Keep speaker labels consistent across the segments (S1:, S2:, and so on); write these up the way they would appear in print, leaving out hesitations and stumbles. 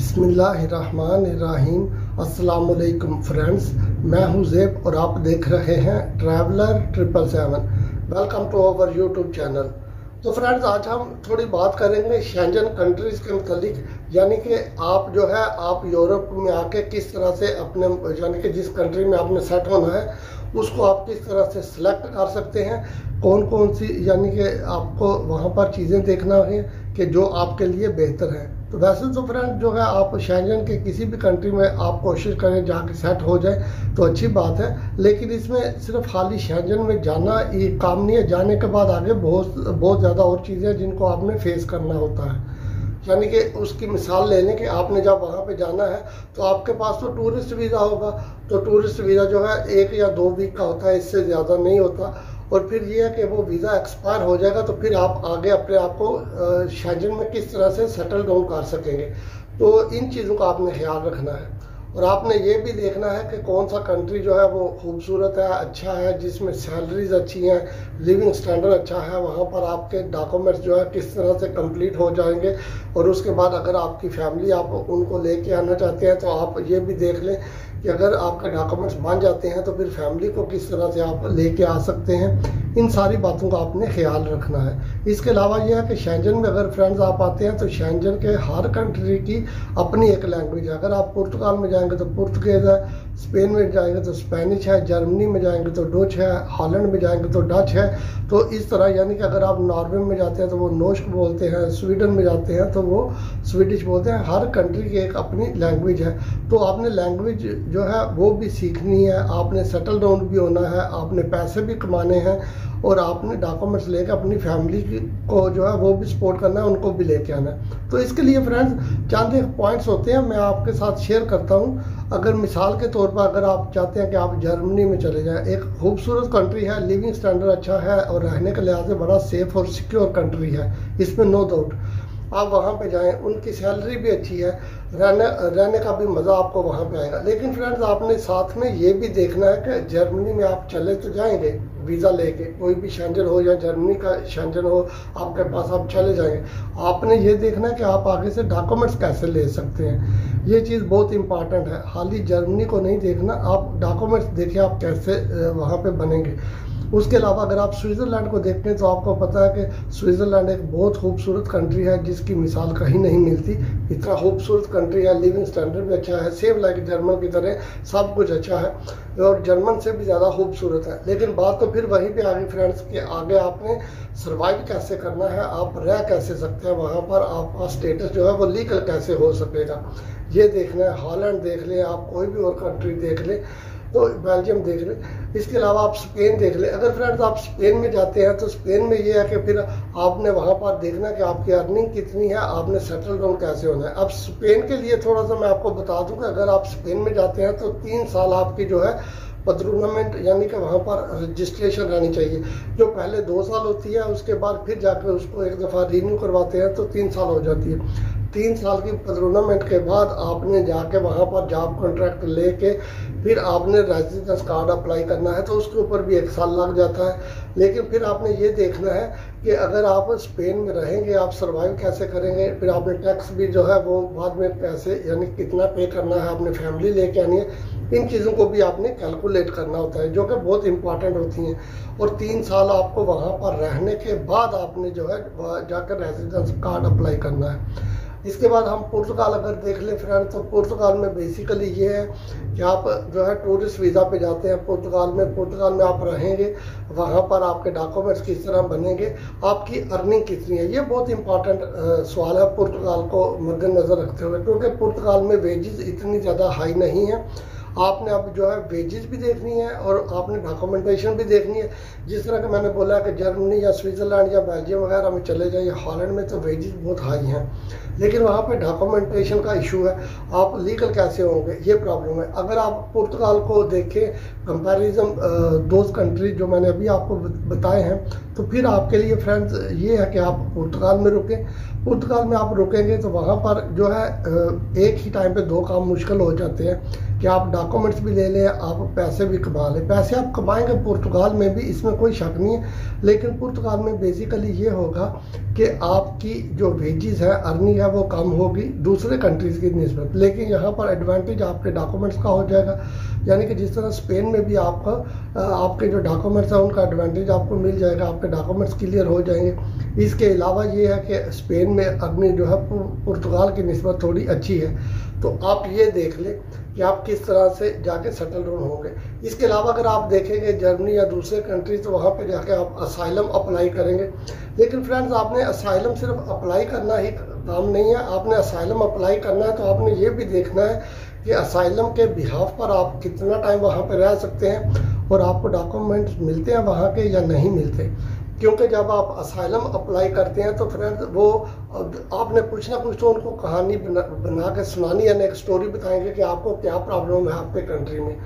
S1: बिस्मिल्लाहिर्रहमानिर्रहीम। अस्सलाम वालेकुम फ्रेंड्स, मैं हूं ज़ेब और आप देख रहे हैं traveller 777। Welcome to our YouTube channel. तो फ्रेंड्स, आज हम थोड़ी बात करेंगे शेंजन कंट्रीज़ के मतलब, यानी कि आप जो है आप यूरोप में आके किस तरह से अपने यानी कि जिस कंट्री में आपने सेट होना है उसको आप किस तरह से सिलेक्ट कर सकते हैं, कौन कौन सी यानी कि आपको वहाँ पर चीज़ें देखना है कि जो आपके लिए बेहतर है। तो वैसे तो फ्रेंड जो है आप शेंजन के किसी भी कंट्री में आप कोशिश करें जाके सेट हो जाए तो अच्छी बात है, लेकिन इसमें सिर्फ खाली शेंजन में जाना ये काम नहीं है। जाने के बाद आगे बहुत ज़्यादा और चीज़ें हैं जिनको आपने फेस करना होता है। यानी कि उसकी मिसाल ले लें कि आपने जब वहाँ पे जाना है तो आपके पास तो टूरिस्ट वीज़ा होगा, तो टूरिस्ट वीज़ा जो है 1 या 2 वीक का होता है, इससे ज़्यादा नहीं होता। और फिर ये है कि वो वीज़ा एक्सपायर हो जाएगा तो फिर आप आगे अपने आप को शेंजन में किस तरह से सेटल डाउन कर सकेंगे। तो इन चीज़ों का आपने ख्याल रखना है और आपने ये भी देखना है कि कौन सा कंट्री जो है वो खूबसूरत है, अच्छा है, जिसमें सैलरीज अच्छी हैं, लिविंग स्टैंडर्ड अच्छा है। वहाँ पर आपके डॉक्यूमेंट्स जो है किस तरह से कंप्लीट हो जाएंगे। और उसके बाद अगर आपकी फैमिली आप उनको लेके आना चाहते हैं तो आप ये भी देख लें कि अगर आपके डॉक्यूमेंट्स बन जाते हैं तो फिर फैमिली को किस तरह से आप लेके आ सकते हैं। इन सारी बातों का आपने ख्याल रखना है। इसके अलावा यह है कि शेंजन में अगर फ्रेंड्स आप आते हैं तो शेंजन के हर कंट्री की अपनी एक लैंग्वेज है। अगर आप पुर्तगाल में जाएंगे तो पुर्तगीज है, स्पेन में जाएंगे तो स्पेनिश है, जर्मनी में जाएंगे तो डच है, हॉलैंड में जाएंगे तो डच है। तो इस तरह यानी कि अगर आप नॉर्वे में जाते हैं तो वो नोश्क बोलते हैं, स्वीडन में जाते हैं तो वो स्वीडिश बोलते हैं। हर कंट्री की एक अपनी लैंग्वेज है, तो आपने लैंग्वेज जो है वो भी सीखनी है, आपने सेटल डाउन भी होना है, आपने पैसे भी कमाने हैं और आपने डॉक्यूमेंट्स लेकर अपनी फैमिली को जो है वो भी सपोर्ट करना है, उनको भी लेके आना है। तो इसके लिए फ्रेंड्स चंद एक पॉइंट्स होते हैं, मैं आपके साथ शेयर करता हूँ। अगर मिसाल के तौर पर अगर आप चाहते हैं कि आप जर्मनी में चले जाएं, एक खूबसूरत कंट्री है, लिविंग स्टैंडर्ड अच्छा है और रहने के लिहाज से बड़ा सेफ और सिक्योर कंट्री है, इसमें नो डाउट। आप वहाँ पे जाएं, उनकी सैलरी भी अच्छी है, रहने का भी मज़ा आपको वहाँ पे आएगा। लेकिन फ्रेंड्स आपने साथ में ये भी देखना है कि जर्मनी में आप चले तो जाएंगे वीज़ा लेके, कोई भी शेंजन हो या जर्मनी का शेंजन हो आपके पास, आप चले जाएंगे। आपने ये देखना है कि आप आगे से डॉक्यूमेंट्स कैसे ले सकते हैं, ये चीज़ बहुत इंपॉर्टेंट है। खाली जर्मनी को नहीं देखना, आप डॉक्यूमेंट्स देखिए आप कैसे वहाँ पे बनेंगे। उसके अलावा अगर आप स्विट्ज़रलैंड को देखते हैं तो आपको पता है कि स्विट्ज़रलैंड एक बहुत खूबसूरत कंट्री है जिसकी मिसाल कहीं नहीं मिलती। इतना खूबसूरत कंट्री है, लिविंग स्टैंडर्ड भी अच्छा है, सेम लाइक जर्मन की तरह सब कुछ अच्छा है और जर्मन से भी ज़्यादा खूबसूरत है। लेकिन बात तो फिर वहीं पे आ गई फ्रेंड्स कि आगे आपने सर्वाइव कैसे करना है, आप रह कैसे सकते हैं वहाँ पर, आपका स्टेटस जो है वो लीगल कैसे हो सकेगा, ये देखना है। हॉलैंड देख लें, आप कोई भी और कंट्री देख लें, तो बेल्जियम देख लें। इसके अलावा आप स्पेन देख लें। अगर फ्रेंड्स आप स्पेन में जाते हैं तो स्पेन में ये है कि फिर आपने वहाँ पर देखना कि आपकी अर्निंग कितनी है, आपने सेटल डाउन कैसे होना है। अब स्पेन के लिए थोड़ा सा मैं आपको बता दूं कि अगर आप स्पेन में जाते हैं तो 3 साल आपकी जो है पद्रुनामेंट यानी कि वहाँ पर रजिस्ट्रेशन रहनी चाहिए, जो पहले 2 साल होती है, उसके बाद फिर जाकर उसको एक दफ़ा रिन्यू करवाते हैं तो 3 साल हो जाती है। 3 साल की पद्रुनामेंट के बाद आपने जाके वहाँ पर जॉब कॉन्ट्रैक्ट लेके फिर आपने रेजिडेंस कार्ड अप्लाई करना है, तो उसके ऊपर भी 1 साल लग जाता है। लेकिन फिर आपने ये देखना है कि अगर आप स्पेन में रहेंगे आप सर्वाइव कैसे करेंगे। फिर आपने टैक्स भी जो है वो बाद में पैसे यानी कितना पे करना है, आपने फैमिली लेके आनी है, इन चीज़ों को भी आपने कैलकुलेट करना होता है जो कि बहुत इंपॉर्टेंट होती हैं। और 3 साल आपको वहाँ पर रहने के बाद आपने जो है जाकर रेजिडेंस कार्ड अप्लाई करना है। इसके बाद हम पुर्तगाल अगर देख लें फ्रेंड, तो पुर्तगाल में बेसिकली ये है कि आप जो है टूरिस्ट वीज़ा पे जाते हैं पुर्तगाल में आप रहेंगे, वहाँ पर आपके डॉक्यूमेंट्स किस तरह बनेंगे, आपकी अर्निंग कितनी है, ये बहुत इंपॉर्टेंट सवाल है पुर्तगाल को मद्देनज़र रखते हुए, क्योंकि पुर्तगाल में वेजेस इतनी ज़्यादा हाई नहीं है। आपने अब जो है वेजेस भी देखनी है और आपने डॉक्यूमेंटेशन भी देखनी है। जिस तरह का मैंने बोला कि जर्मनी या स्विट्ज़रलैंड या बेल्जियम वगैरह में चले जाइए, हॉलैंड में तो वेजेस बहुत हाई हैं, लेकिन वहाँ पे डॉक्यूमेंटेशन का इशू है, आप लीगल कैसे होंगे, ये प्रॉब्लम है। अगर आप पुर्तगाल को देखें कंपैरिजन दोज कंट्री जो मैंने अभी आपको बताए हैं, तो फिर आपके लिए फ्रेंड्स ये है कि आप पुर्तगाल में रुकें। पुर्तगाल में आप रुकेंगे तो वहाँ पर जो है एक ही टाइम पे 2 काम मुश्किल हो जाते हैं कि आप डॉक्यूमेंट्स भी ले लें, आप पैसे भी कमा लें। पैसे आप कमाएंगे पुर्तगाल में भी, इसमें कोई शक नहीं है, लेकिन पुर्तगाल में बेसिकली ये होगा कि आपकी जो वेजेस है, अर्निंग है वो कम होगी दूसरे कंट्रीज़ की निस्बत, लेकिन यहाँ पर एडवांटेज आपके डॉक्यूमेंट्स का हो जाएगा। यानी कि जिस तरह स्पेन में भी आपका आपके जो डॉक्यूमेंट्स हैं उनका एडवांटेज आपको मिल जाएगा, आपके डॉक्यूमेंट्स क्लियर हो जाएंगे। इसके अलावा ये है कि स्पेन में अपनी जो है पुर्तगाल की निस्बत थोड़ी अच्छी है, तो आप ये देख लें कि आप किस तरह से जाके सेटल डाउन होंगे। इसके अलावा अगर आप देखेंगे जर्मनी या दूसरे कंट्रीज, तो वहाँ पे जाके आप असाइलम अप्लाई करेंगे। लेकिन फ्रेंड्स, आपने असाइलम सिर्फ अप्लाई करना ही काम नहीं है, आपने असाइलम अप्लाई करना है तो आपने ये भी देखना है कि असाइलम के बिहाफ पर आप कितना टाइम वहाँ पे रह सकते हैं और आपको डॉक्यूमेंट्स मिलते हैं वहाँ के या नहीं मिलते। क्योंकि जब आप असाइलम अप्लाई करते हैं तो फ्रेंड्स वो आपने कुछ ना कुछ तो उनको कहानी बना के सुनानी, यानी एक स्टोरी बताएंगे कि आपको क्या प्रॉब्लम है आपके कंट्री में,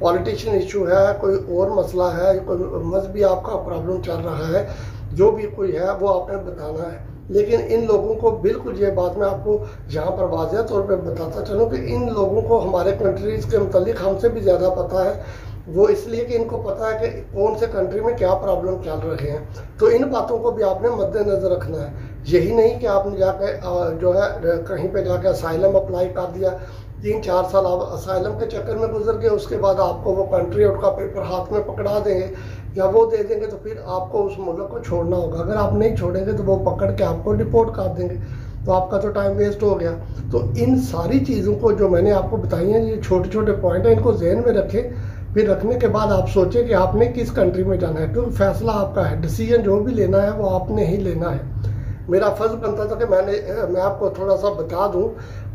S1: पॉलिटिशियन इशू है, कोई और मसला है, कोई मजहबी आपका प्रॉब्लम चल रहा है, जो भी कोई है वो आपने बताना है। लेकिन इन लोगों को बिल्कुल, ये बात मैं आपको यहाँ पर वाज़ेह तौर पे बताता चलूँ कि इन लोगों को हमारे कंट्रीज़ के मुतालिक हमसे भी ज़्यादा पता है। वो इसलिए कि इनको पता है कि कौन से कंट्री में क्या प्रॉब्लम चल रहे हैं, तो इन बातों को भी आपने मद्देनज़र रखना है। यही नहीं कि आपने जाके जो है कहीं पे जाके असाइलम अप्लाई कर दिया, 3-4 साल आप असाइलम के चक्कर में गुजर गए, उसके बाद आपको वो कंट्री आउट का पेपर हाथ में पकड़ा देंगे या वो दे देंगे, तो फिर आपको उस मुल्क को छोड़ना होगा। अगर आप नहीं छोड़ेंगे तो वो पकड़ के आपको डिपोर्ट कर देंगे, तो आपका तो टाइम वेस्ट हो गया। तो इन सारी चीज़ों को जो मैंने आपको बताई हैं, ये छोटे छोटे पॉइंट हैं, इनको जहन में रखें। फिर रखने के बाद आप सोचें कि आपने किस कंट्री में जाना है, क्योंकि फैसला आपका है, डिसीजन जो भी लेना है वो आपने ही लेना है। मेरा फ़र्ज़ बनता था कि मैं आपको थोड़ा सा बता दूं,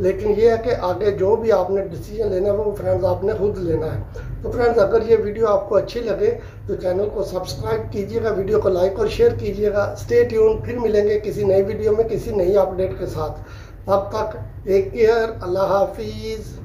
S1: लेकिन ये है कि आगे जो भी आपने डिसीजन लेना है वो फ्रेंड्स आपने खुद लेना है। तो फ्रेंड्स, अगर ये वीडियो आपको अच्छी लगे तो चैनल को सब्सक्राइब कीजिएगा, वीडियो को लाइक और शेयर कीजिएगा। स्टे ट्यून, फिर मिलेंगे किसी नई वीडियो में किसी नई अपडेट के साथ। तब तक टेक केयर, अल्लाह हाफिज़।